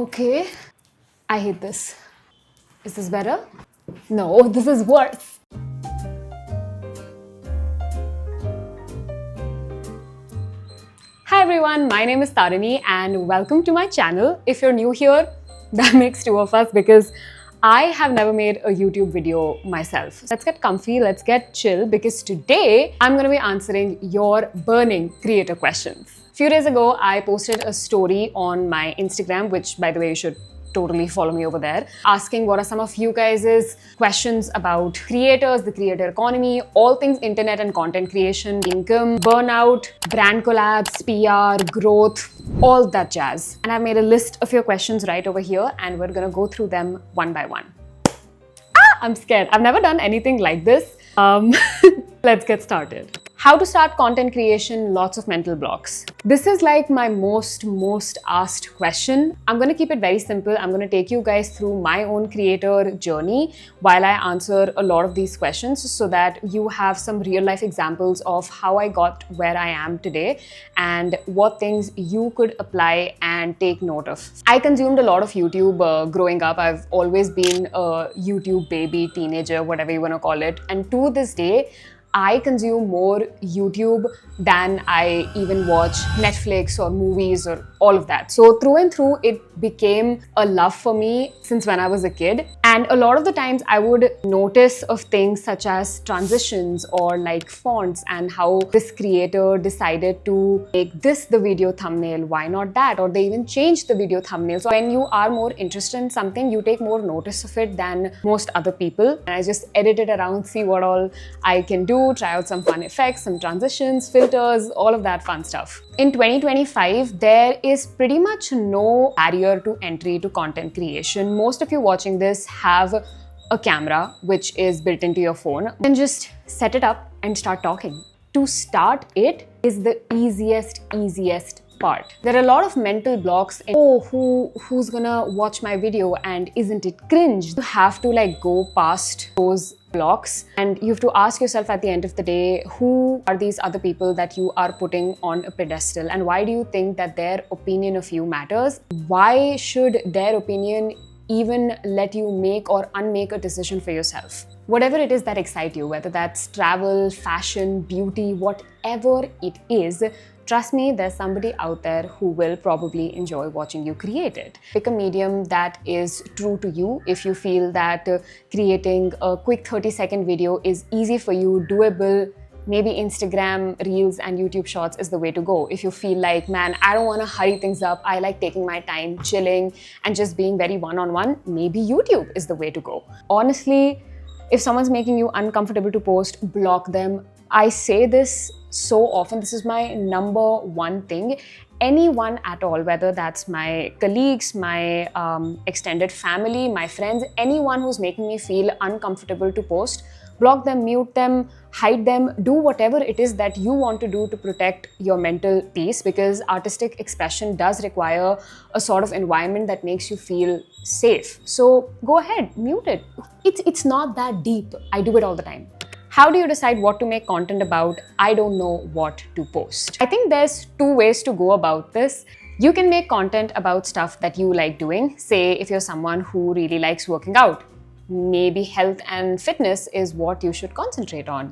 Okay, I hate this. Is this better? No, this is worse. Hi everyone, my name is Tarini and welcome to my channel. If you're new here, that makes two of us because I have never made a YouTube video myself. Let's get comfy, let's get chill because today I'm going to be answering your burning creator questions. A few days ago, I posted a story on my Instagram, which by the way, you should totally follow me over there, asking what are some of you guys' questions about creators, the creator economy, all things internet and content creation, income, burnout, brand collabs, PR, growth, all that jazz. And I've made a list of your questions right over here and we're gonna go through them one by one. I'm scared. I've never done anything like this. Let's get started. How to start content creation, lots of mental blocks. This is like my most asked question. I'm going to keep it very simple. I'm going to take you guys through my own creator journey while I answer a lot of these questions so that you have some real life examples of how I got where I am today and what things you could apply and take note of. I consumed a lot of YouTube growing up. I've always been a YouTube baby, teenager, whatever you want to call it. And to this day, I consume more YouTube than I even watch Netflix or movies or all of that. So through and through, it became a love for me since when I was a kid. And a lot of the times I would notice of things such as transitions or like fonts and how this creator decided to make this the video thumbnail, why not that? Or they even changed the video thumbnail. So when you are more interested in something, you take more notice of it than most other people. And I just edit it around, see what all I can do, try out some fun effects, some transitions, filters, all of that fun stuff. In 2025, there is pretty much no barrier to entry to content creation. Most of you watching this have a camera which is built into your phone. You can just set it up and start talking. To start it is the easiest part. There are a lot of mental blocks. Who's gonna watch my video and isn't it cringe? You have to like go past those blocks and you have to ask yourself at the end of the day, who are these other people that you are putting on a pedestal and why do you think that their opinion of you matters? Why should their opinion even let you make or unmake a decision for yourself? Whatever it is that excites you, whether that's travel, fashion, beauty, whatever it is, trust me, there's somebody out there who will probably enjoy watching you create it. Pick a medium that is true to you. If you feel that creating a quick 30-second video is easy for you, doable, maybe Instagram Reels and YouTube Shorts is the way to go. If you feel like, man, I don't want to hurry things up, I like taking my time, chilling, and just being very one-on-one, maybe YouTube is the way to go. Honestly, if someone's making you uncomfortable to post, block them. I say this so often, this is my number one thing. Anyone at all, whether that's my colleagues, my extended family, my friends, anyone who's making me feel uncomfortable to post, block them, mute them, hide them, do whatever it is that you want to do to protect your mental peace because artistic expression does require a sort of environment that makes you feel safe. So go ahead, mute it. It's not that deep. I do it all the time. How do you decide what to make content about? I don't know what to post. I think there's two ways to go about this. You can make content about stuff that you like doing. Say if you're someone who really likes working out, maybe health and fitness is what you should concentrate on,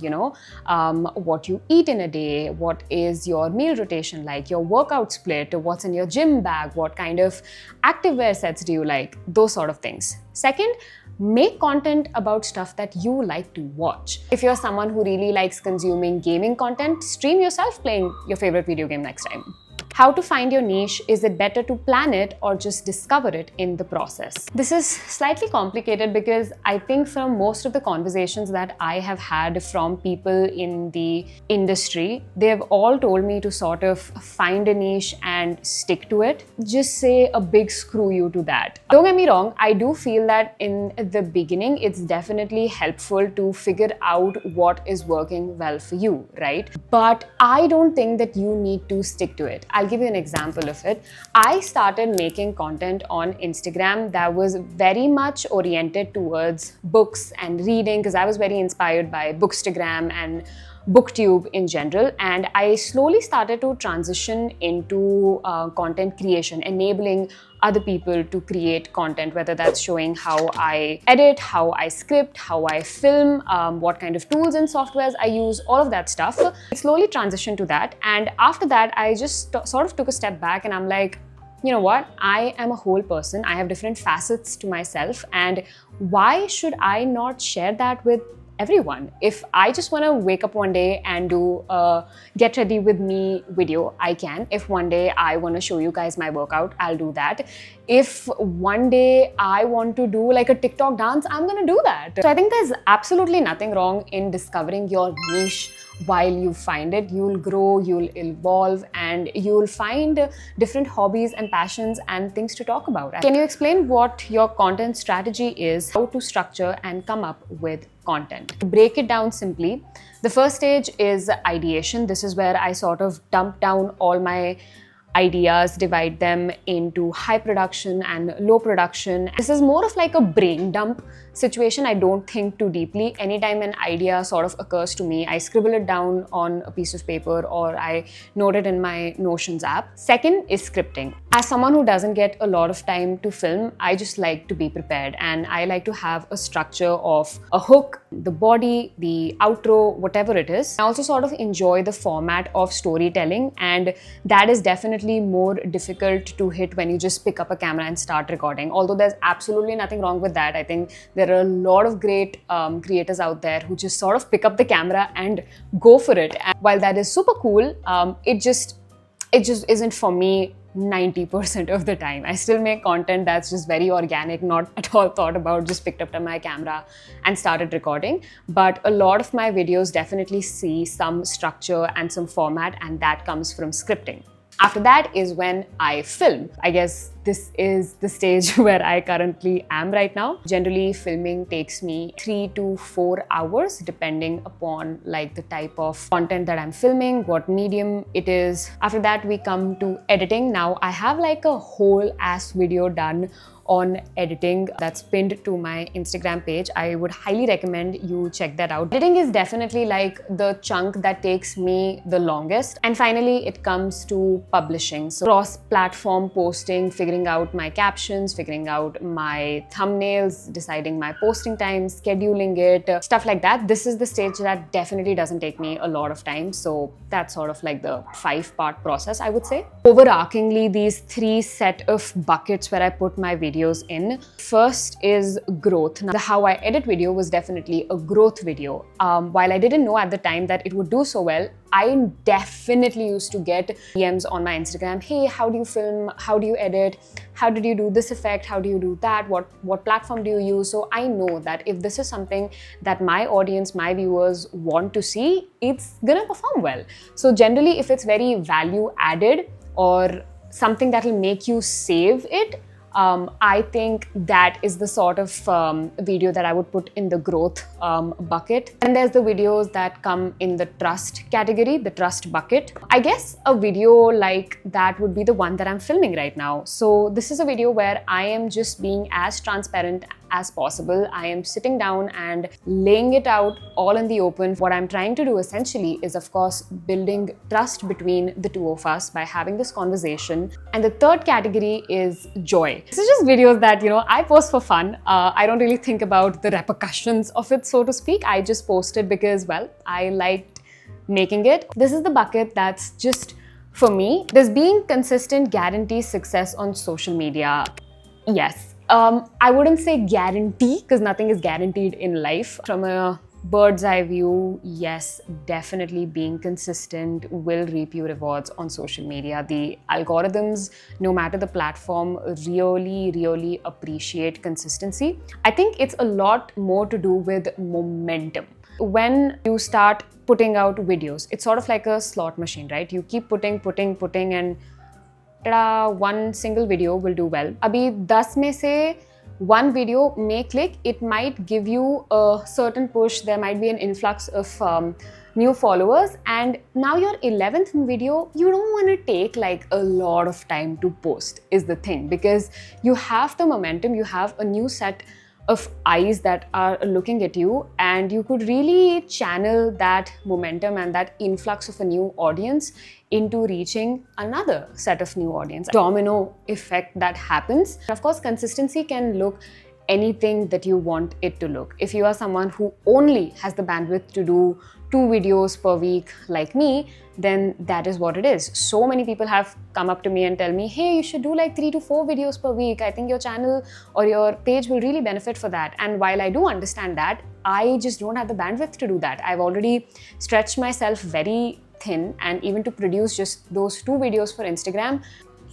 what you eat in a day, what is your meal rotation like, your workout split, what's in your gym bag, what kind of activewear sets do you like, those sort of things. Second, make content about stuff that you like to watch. If you're someone who really likes consuming gaming content, stream yourself playing your favorite video game next time. How to find your niche? Is it better to plan it or just discover it in the process? This is slightly complicated because I think from most of the conversations that I have had from people in the industry, they've all told me to sort of find a niche and stick to it. Just say a big screw you to that. Don't get me wrong, I do feel that in the beginning, it's definitely helpful to figure out what is working well for you, right? But I don't think that you need to stick to it. I'll give you an example of it. I started making content on Instagram that was very much oriented towards books and reading because I was very inspired by Bookstagram and booktube in general, and I slowly started to transition into content creation, enabling other people to create content, whether that's showing how I edit, how I script, how I film, what kind of tools and softwares I use, all of that stuff. I slowly transitioned to that, and after that I just sort of took a step back and I'm like, you know what, I am a whole person. I have different facets to myself, and why should I not share that with everyone? If I just want to wake up one day and do a get ready with me video, I can. If one day I want to show you guys my workout, I'll do that. If one day I want to do like a TikTok dance, I'm gonna do that. So I think there's absolutely nothing wrong in discovering your niche. While you find it, you'll grow, you'll evolve, and you'll find different hobbies and passions and things to talk about. Can you explain what your content strategy is, how to structure and come up with content? To break it down simply, the first stage is ideation. This is where I sort of dump down all my ideas, divide them into high production and low production. This is more of like a brain dump situation. I don't think too deeply. Anytime an idea sort of occurs to me, I scribble it down on a piece of paper or I note it in my Notions app. Second is scripting. As someone who doesn't get a lot of time to film, I just like to be prepared, and I like to have a structure of a hook, the body, the outro, whatever it is. I also sort of enjoy the format of storytelling, and that is definitely more difficult to hit when you just pick up a camera and start recording. Although there's absolutely nothing wrong with that. I think there are a lot of great creators out there who just sort of pick up the camera and go for it. And while that is super cool, it just isn't for me 90% of the time. I still make content that's just very organic, not at all thought about, just picked up my camera and started recording. But a lot of my videos definitely see some structure and some format, and that comes from scripting. After that is when I film. I guess this is the stage where I currently am right now. Generally, filming takes me 3 to 4 hours, depending upon like the type of content that I'm filming, what medium it is. After that, we come to editing. Now, I have like a whole ass video done on editing that's pinned to my Instagram page. I would highly recommend you check that out. Editing is definitely like the chunk that takes me the longest. And finally, it comes to publishing. So cross-platform posting, figuring out my captions, figuring out my thumbnails, deciding my posting times, scheduling it, stuff like that. This is the stage that definitely doesn't take me a lot of time. So that's sort of like the 5-part process, I would say. Overarchingly, these 3 set of buckets where I put my videos in. First is growth. Now, the how I edit video was definitely a growth video. While I didn't know at the time that it would do so well, I definitely used to get DMs on my Instagram. Hey, how do you film? How do you edit? How did you do this effect? How do you do that? What platform do you use? So I know that if this is something that my audience, my viewers want to see, it's gonna perform well. So generally, if it's very value added or something that will make you save it, I think that is the sort of video that I would put in the growth bucket. And there's the videos that come in the trust category, the trust bucket. I guess a video like that would be the one that I'm filming right now. So this is a video where I am just being as transparent as possible. I am sitting down and laying it out all in the open. What I'm trying to do essentially is, of course, building trust between the two of us by having this conversation. And the third category is joy. This is just videos that, I post for fun. I don't really think about the repercussions of it, so to speak. I just post it because, well, I liked making it. This is the bucket that's just for me. Does being consistent guarantee success on social media? Yes. I wouldn't say guarantee, because nothing is guaranteed in life. From a bird's eye view, yes, definitely being consistent will reap you rewards on social media. The algorithms, no matter the platform, really appreciate consistency. I think it's a lot more to do with momentum. When you start putting out videos, it's sort of like a slot machine, right? You keep putting and tada, one single video will do well. Abhi 10 में से one video may click, it might give you a certain push, there might be an influx of new followers, and now your 11th video, you don't want to take like a lot of time to post is the thing, because you have the momentum, you have a new set of eyes that are looking at you, and you could really channel that momentum and that influx of a new audience into reaching another set of new audience. Domino effect that happens. Of course, consistency can look anything that you want it to look. If you are someone who only has the bandwidth to do 2 videos per week like me, then that is what it is. So many people have come up to me and tell me, hey, you should do like 3 to 4 videos per week. I think your channel or your page will really benefit for that. And while I do understand that, I just don't have the bandwidth to do that. I've already stretched myself very thin, and even to produce just those 2 videos for Instagram,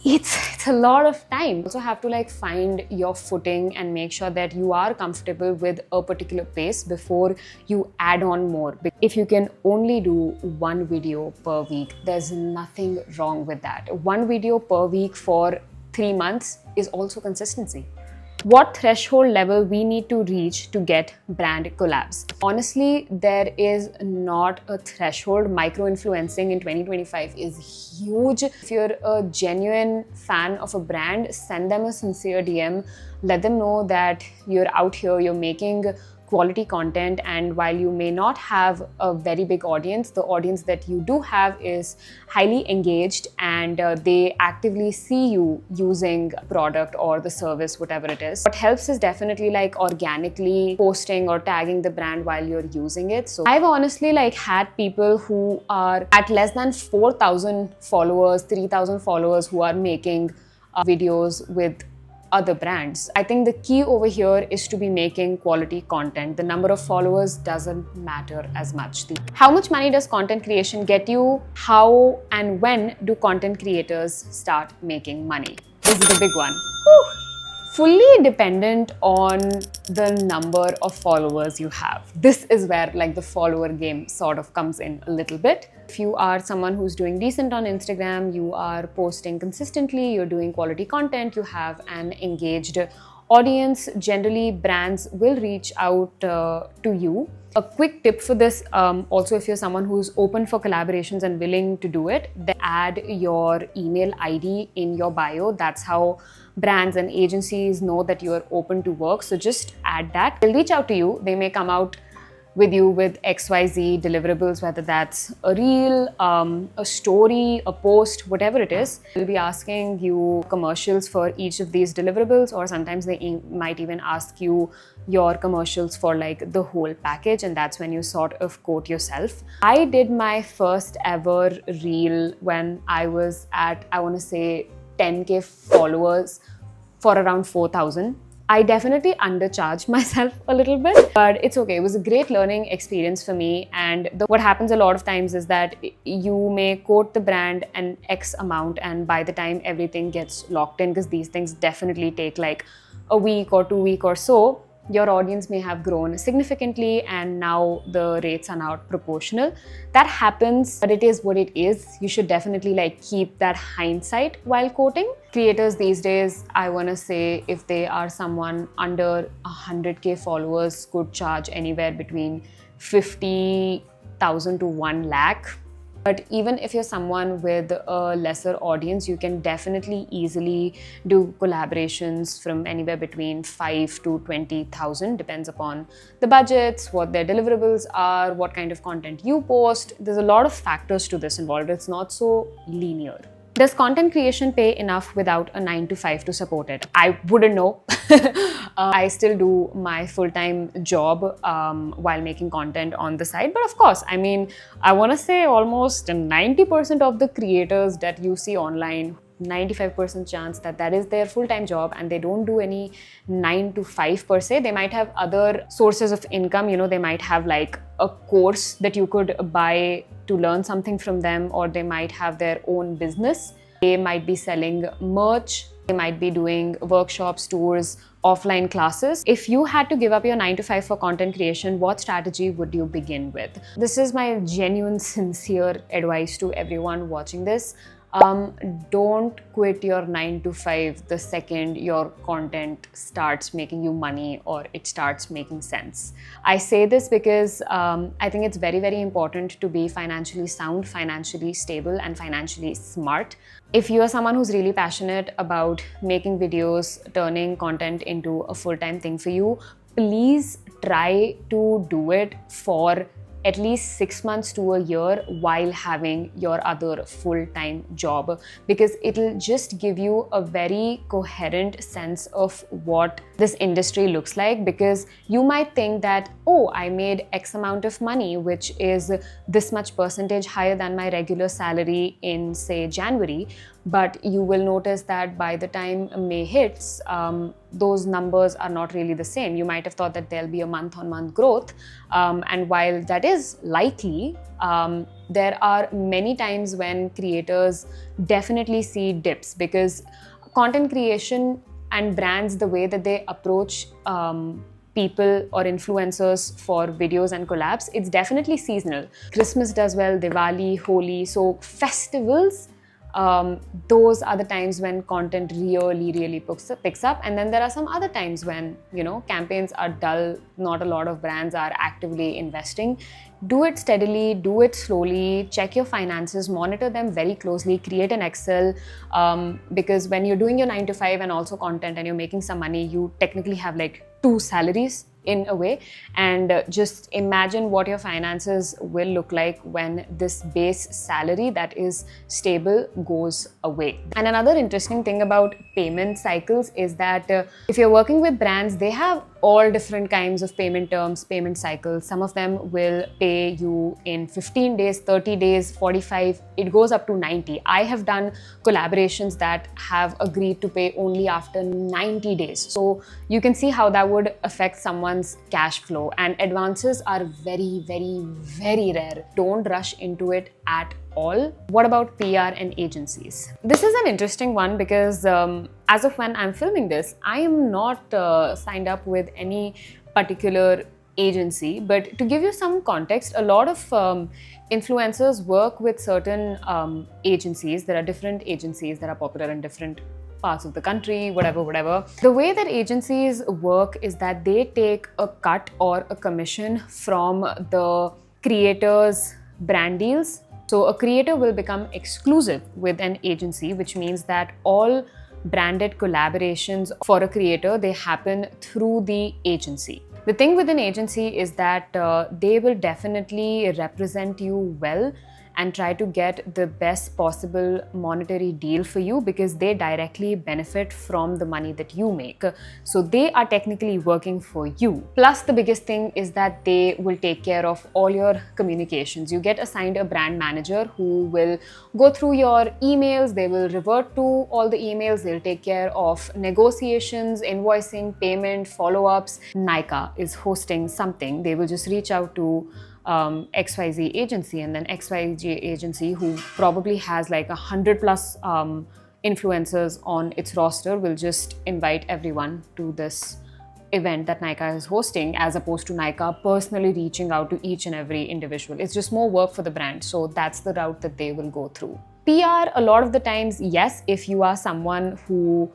it's a lot of time. You also have to like find your footing and make sure that you are comfortable with a particular pace before you add on more. If you can only do 1 video per week, there's nothing wrong with that. 1 video per week for 3 months is also consistency. What threshold level we need to reach to get brand collabs? Honestly, there is not a threshold. Micro-influencing in 2025 is huge. If you're a genuine fan of a brand, send them a sincere DM. Let them know that you're out here, you're making quality content, and while you may not have a very big audience, the audience that you do have is highly engaged, and they actively see you using a product or the service, whatever it is. What helps is definitely like organically posting or tagging the brand while you're using it. So I've honestly like had people who are at less than 4,000 followers, 3,000 followers who are making videos with other brands. I think the key over here is to be making quality content. The number of followers doesn't matter as much. How much money does content creation get you? How and when do content creators start making money? This is the big one. Whew. Fully dependent on the number of followers you have. This is where like the follower game sort of comes in a little bit. If you are someone who's doing decent on Instagram, you are posting consistently, you're doing quality content, you have an engaged audience, generally brands will reach out to you. A quick tip for this, also if you're someone who's open for collaborations and willing to do it, then add your email ID in your bio. That's how brands and agencies know that you are open to work. So just add that. They'll reach out to you. They may come out with you with XYZ deliverables, whether that's a reel, a story, a post, whatever it is. They'll be asking you commercials for each of these deliverables, or sometimes they might even ask you your commercials for like the whole package, and that's when you sort of quote yourself. I did my first ever reel when I was at, I want to say, 10K followers for around 4,000. I definitely undercharged myself a little bit, but it's okay. It was a great learning experience for me. And what happens a lot of times is that you may quote the brand an X amount, and by the time everything gets locked in, because these things definitely take like a week or 2 weeks or so, your audience may have grown significantly and now the rates are not proportional. That happens, but it is what it is. You should definitely like keep that hindsight while quoting. Creators these days, I want to say, if they are someone under 100K followers, could charge anywhere between 50,000 to 1 lakh. But even if you're someone with a lesser audience, you can definitely easily do collaborations from anywhere between 5 to 20,000, depends upon the budgets, what their deliverables are, what kind of content you post. There's a lot of factors to this involved. It's not so linear. Does content creation pay enough without a 9 to 5 to support it? I wouldn't know. I still do my full-time job while making content on the side. But of course, I mean, I want to say almost 90% of the creators that you see online, 95% chance that that is their full-time job, and they don't do any 9 to 5 per se. They might have other sources of income. You know, they might have like a course that you could buy to learn something from them, or they might have their own business. They might be selling merch. They might be doing workshops, tours, offline classes. If you had to give up your 9 to 5 for content creation, what strategy would you begin with? This is my genuine, sincere advice to everyone watching this. don't quit your 9 to 5 the second your content starts making you money or it starts making sense. I say this because I think it's very, very important to be financially sound, financially stable, and financially smart. If you are someone who's really passionate about making videos, turning content into a full-time thing for you, please try to do it for at least 6 months to a year while having your other full-time job, because it'll just give you a very coherent sense of what this industry looks like. Because you might think that, oh, I made X amount of money, which is this much percentage higher than my regular salary in, say, January. But you will notice that by the time May hits, those numbers are not really the same. You might have thought that there'll be a month-on-month growth. And while that is likely, there are many times when creators definitely see dips, because content creation and brands, the way that they approach people or influencers for videos and collabs, it's definitely seasonal. Christmas does well, Diwali, Holi, so festivals, those are the times when content really picks up. And then there are some other times when, you know, campaigns are dull, not a lot of brands are actively investing. Do it steadily, do it slowly, check your finances, monitor them very closely, create an Excel, because when you're doing your 9 to 5 and also content and you're making some money, you technically have like 2 salaries in a way. And just imagine what your finances will look like when this base salary that is stable goes away. And another interesting thing about payment cycles is that if you're working with brands, they have all different kinds of payment terms, payment cycles. Some of them will pay you in 15 days, 30 days, 45, it goes up to 90. I have done collaborations that have agreed to pay only after 90 days. So you can see how that would affect someone's cash flow. And advances are very rare. Don't rush into it at all. What about PR and agencies? This is an interesting one because as of when I'm filming this, I am not signed up with any particular agency. But to give you some context, a lot of influencers work with certain agencies. There are different agencies that are popular in different parts of the country, whatever. The way that agencies work is that they take a cut or a commission from the creator's brand deals. So a creator will become exclusive with an agency, which means that all branded collaborations for a creator, they happen through the agency. The thing with an agency is that they will definitely represent you well and try to get the best possible monetary deal for you, because they directly benefit from the money that you make. So they are technically working for you. Plus, the biggest thing is that they will take care of all your communications. You get assigned a brand manager who will go through your emails, they will revert to all the emails, they'll take care of negotiations, invoicing, payment, follow-ups. Nykaa is hosting something, they will just reach out to XYZ agency, and then XYZ agency, who probably has like 100 plus influencers on its roster, will just invite everyone to this event that Nykaa is hosting, as opposed to Nykaa personally reaching out to each and every individual. It's just more work for the brand. So that's the route that they will go through. PR, a lot of the times, yes, if you are someone who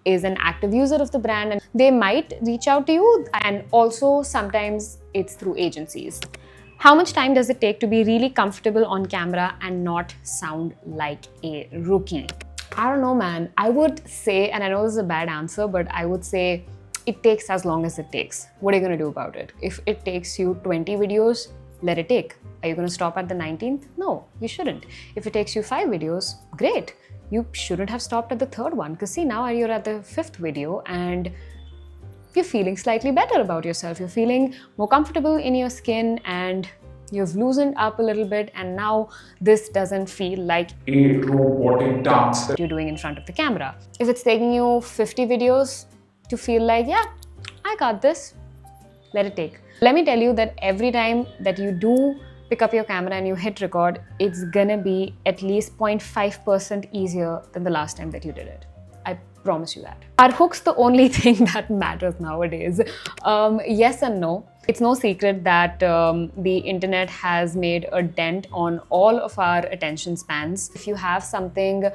is an active user of the brand, and they might reach out to you, and also sometimes it's through agencies. How much time does it take to be really comfortable on camera and not sound like a rookie? I don't know, man. I would say, and I know this is a bad answer, but I would say it takes as long as it takes. What are you gonna do about it? If it takes you 20 videos, let it take. Are you gonna stop at the 19th? No, you shouldn't. If it takes you 5 videos, great. You shouldn't have stopped at the 3rd one, because see, now you're at the 5th video and you're feeling slightly better about yourself. You're feeling more comfortable in your skin and you've loosened up a little bit, and now this doesn't feel like a robotic dance that you're doing in front of the camera. If it's taking you 50 videos to feel like, yeah, I got this, let it take. Let me tell you that every time that you do pick up your camera and you hit record, it's gonna be at least 0.5% easier than the last time that you did it. I Promise you that. Are hooks the only thing that matters nowadays? Yes and no. It's no secret that the internet has made a dent on all of our attention spans. If you have something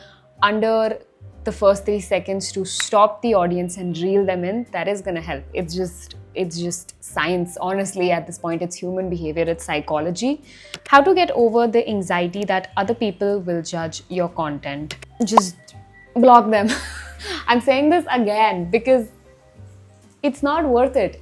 under the first 3 seconds to stop the audience and reel them in, that is gonna help. It's just science. Honestly, at this point, it's human behavior, it's psychology. How to get over the anxiety that other people will judge your content. Just block them. I'm saying this again because it's not worth it.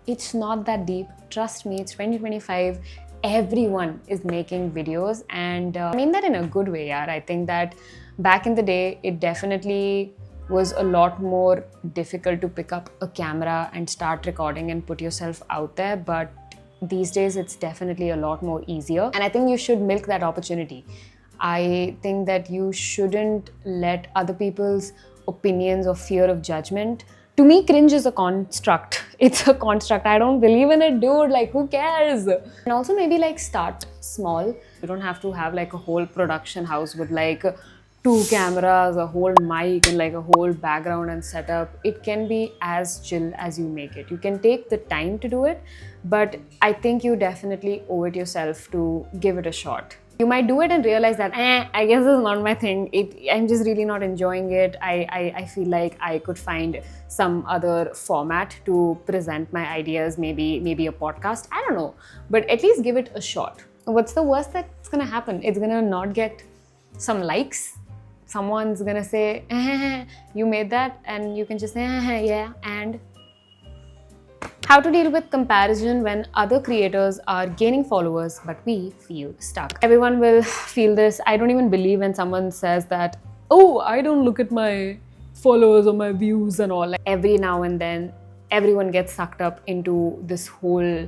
It's not that deep. Trust me, it's 2025. Everyone is making videos, and I mean that in a good way, yaar. I think that back in the day, it definitely was a lot more difficult to pick up a camera and start recording and put yourself out there. But these days, it's definitely a lot more easier. And I think you should milk that opportunity. I think that you shouldn't let other people's opinions or fear of judgment. To me, cringe is a construct. It's a construct. I don't believe in it, dude. Like, who cares? And also maybe like start small. You don't have to have like a whole production house with like 2 cameras, a whole mic, and like a whole background and setup. It can be as chill as you make it. You can take the time to do it, but I think you definitely owe it yourself to give it a shot. You might do it and realize that, I guess this is not my thing. I'm just really not enjoying it. I feel like I could find some other format to present my ideas, maybe a podcast. I don't know, but at least give it a shot. What's the worst that's gonna happen? It's gonna not get some likes. Someone's gonna say, you made that, and you can just say, yeah, and. How to deal with comparison when other creators are gaining followers but we feel stuck. Everyone will feel this. I don't even believe when someone says that, oh, I don't look at my followers or my views and all. Like every now and then, everyone gets sucked up into this whole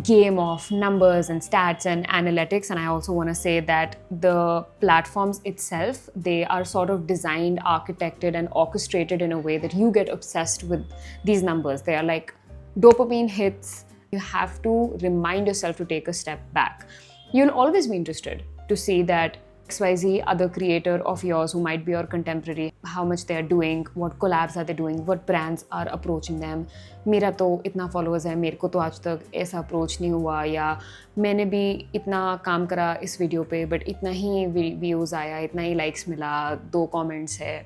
game of numbers and stats and analytics. And I also want to say that the platforms itself, they are sort of designed, architected and orchestrated in a way that you get obsessed with these numbers. They are like dopamine hits. You have to remind yourself to take a step back. You'll always be interested to see that XYZ other creator of yours who might be your contemporary, how much they are doing, what collabs are they doing, what brands are approaching them. मेरा तो इतना followers है, मेरे को तो आज तक ऐसा approach नहीं हुआ, या मैंने भी इतना काम करा इस वीडियो पे but इतना ही views आया, इतना ही likes मिला, 2 comments है.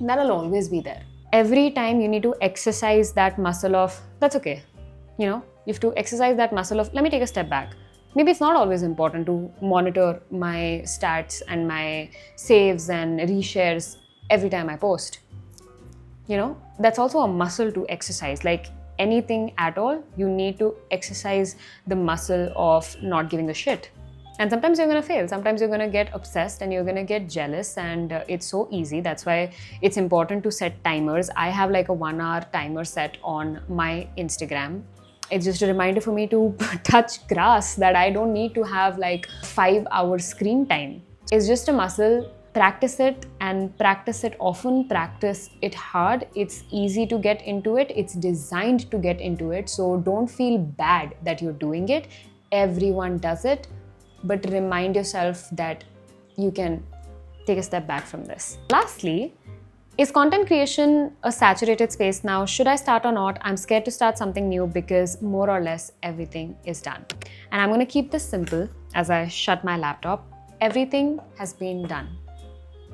That'll always be there. Every time you need to exercise that muscle of, that's okay. You know, you have to exercise that muscle of, let me take a step back. Maybe it's not always important to monitor my stats and my saves and reshares every time I post. You know, that's also a muscle to exercise. Like anything at all, you need to exercise the muscle of not giving a shit. And sometimes you're gonna fail. Sometimes you're gonna get obsessed and you're gonna get jealous, and it's so easy. That's why it's important to set timers. I have like a 1-hour timer set on my Instagram. It's just a reminder for me to touch grass, that I don't need to have like 5 hours screen time. It's just a muscle. Practice it, and practice it often, practice it hard. It's easy to get into it. It's designed to get into it. So don't feel bad that you're doing it. Everyone does it. But remind yourself that you can take a step back from this. Lastly, is content creation a saturated space now? Should I start or not? I'm scared to start something new because more or less everything is done. And I'm going to keep this simple as I shut my laptop. Everything has been done.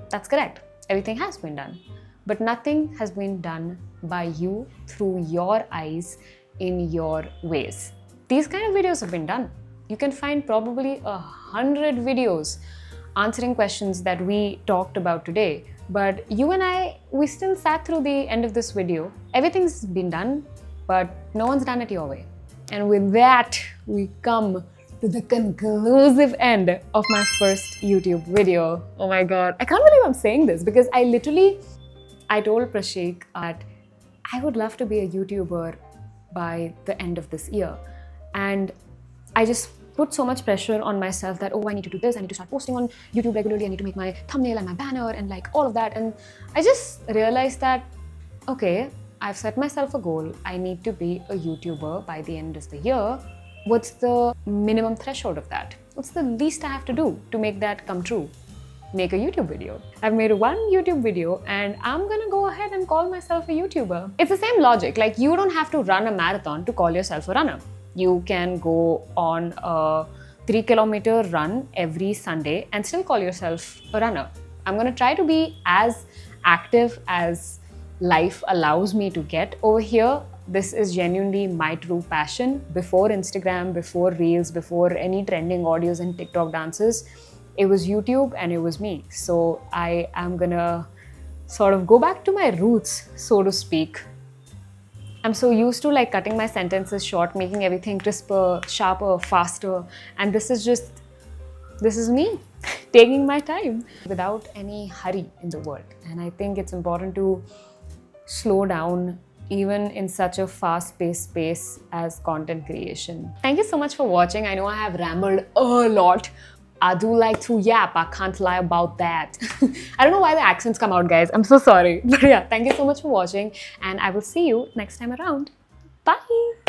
That's correct. Everything has been done. But nothing has been done by you through your eyes in your ways. These kind of videos have been done. You can find probably 100 videos answering questions that we talked about today. But you and I, we still sat through the end of this video. Everything's been done, but no one's done it your way. And with that, we come to the conclusive end of my first YouTube video. Oh my God, I can't believe I'm saying this because I told Prashik that I would love to be a YouTuber by the end of this year. And I just put so much pressure on myself that, oh, I need to do this, I need to start posting on YouTube regularly, I need to make my thumbnail and my banner and like all of that. And I just realized that, okay, I've set myself a goal. I need to be a YouTuber by the end of the year. What's the minimum threshold of that? What's the least I have to do to make that come true? make a YouTube video. I've made one YouTube video and I'm gonna go ahead and call myself a YouTuber. It's the same logic. Like, you don't have to run a marathon to call yourself a runner. You can go on a 3-kilometer run every Sunday and still call yourself a runner. I'm gonna try to be as active as life allows me to get over here. This is genuinely my true passion. Before Instagram, before Reels, before any trending audios and TikTok dances, it was YouTube and it was me. So I am gonna sort of go back to my roots, so to speak. I'm so used to like cutting my sentences short, making everything crisper, sharper, faster. And this is me taking my time without any hurry in the world. And I think it's important to slow down even in such a fast-paced space as content creation. Thank you so much for watching. I know I have rambled a lot. I do like to yap, I can't lie about that. I don't know why the accents come out, guys. I'm so sorry. But yeah, thank you so much for watching and I will see you next time around. Bye!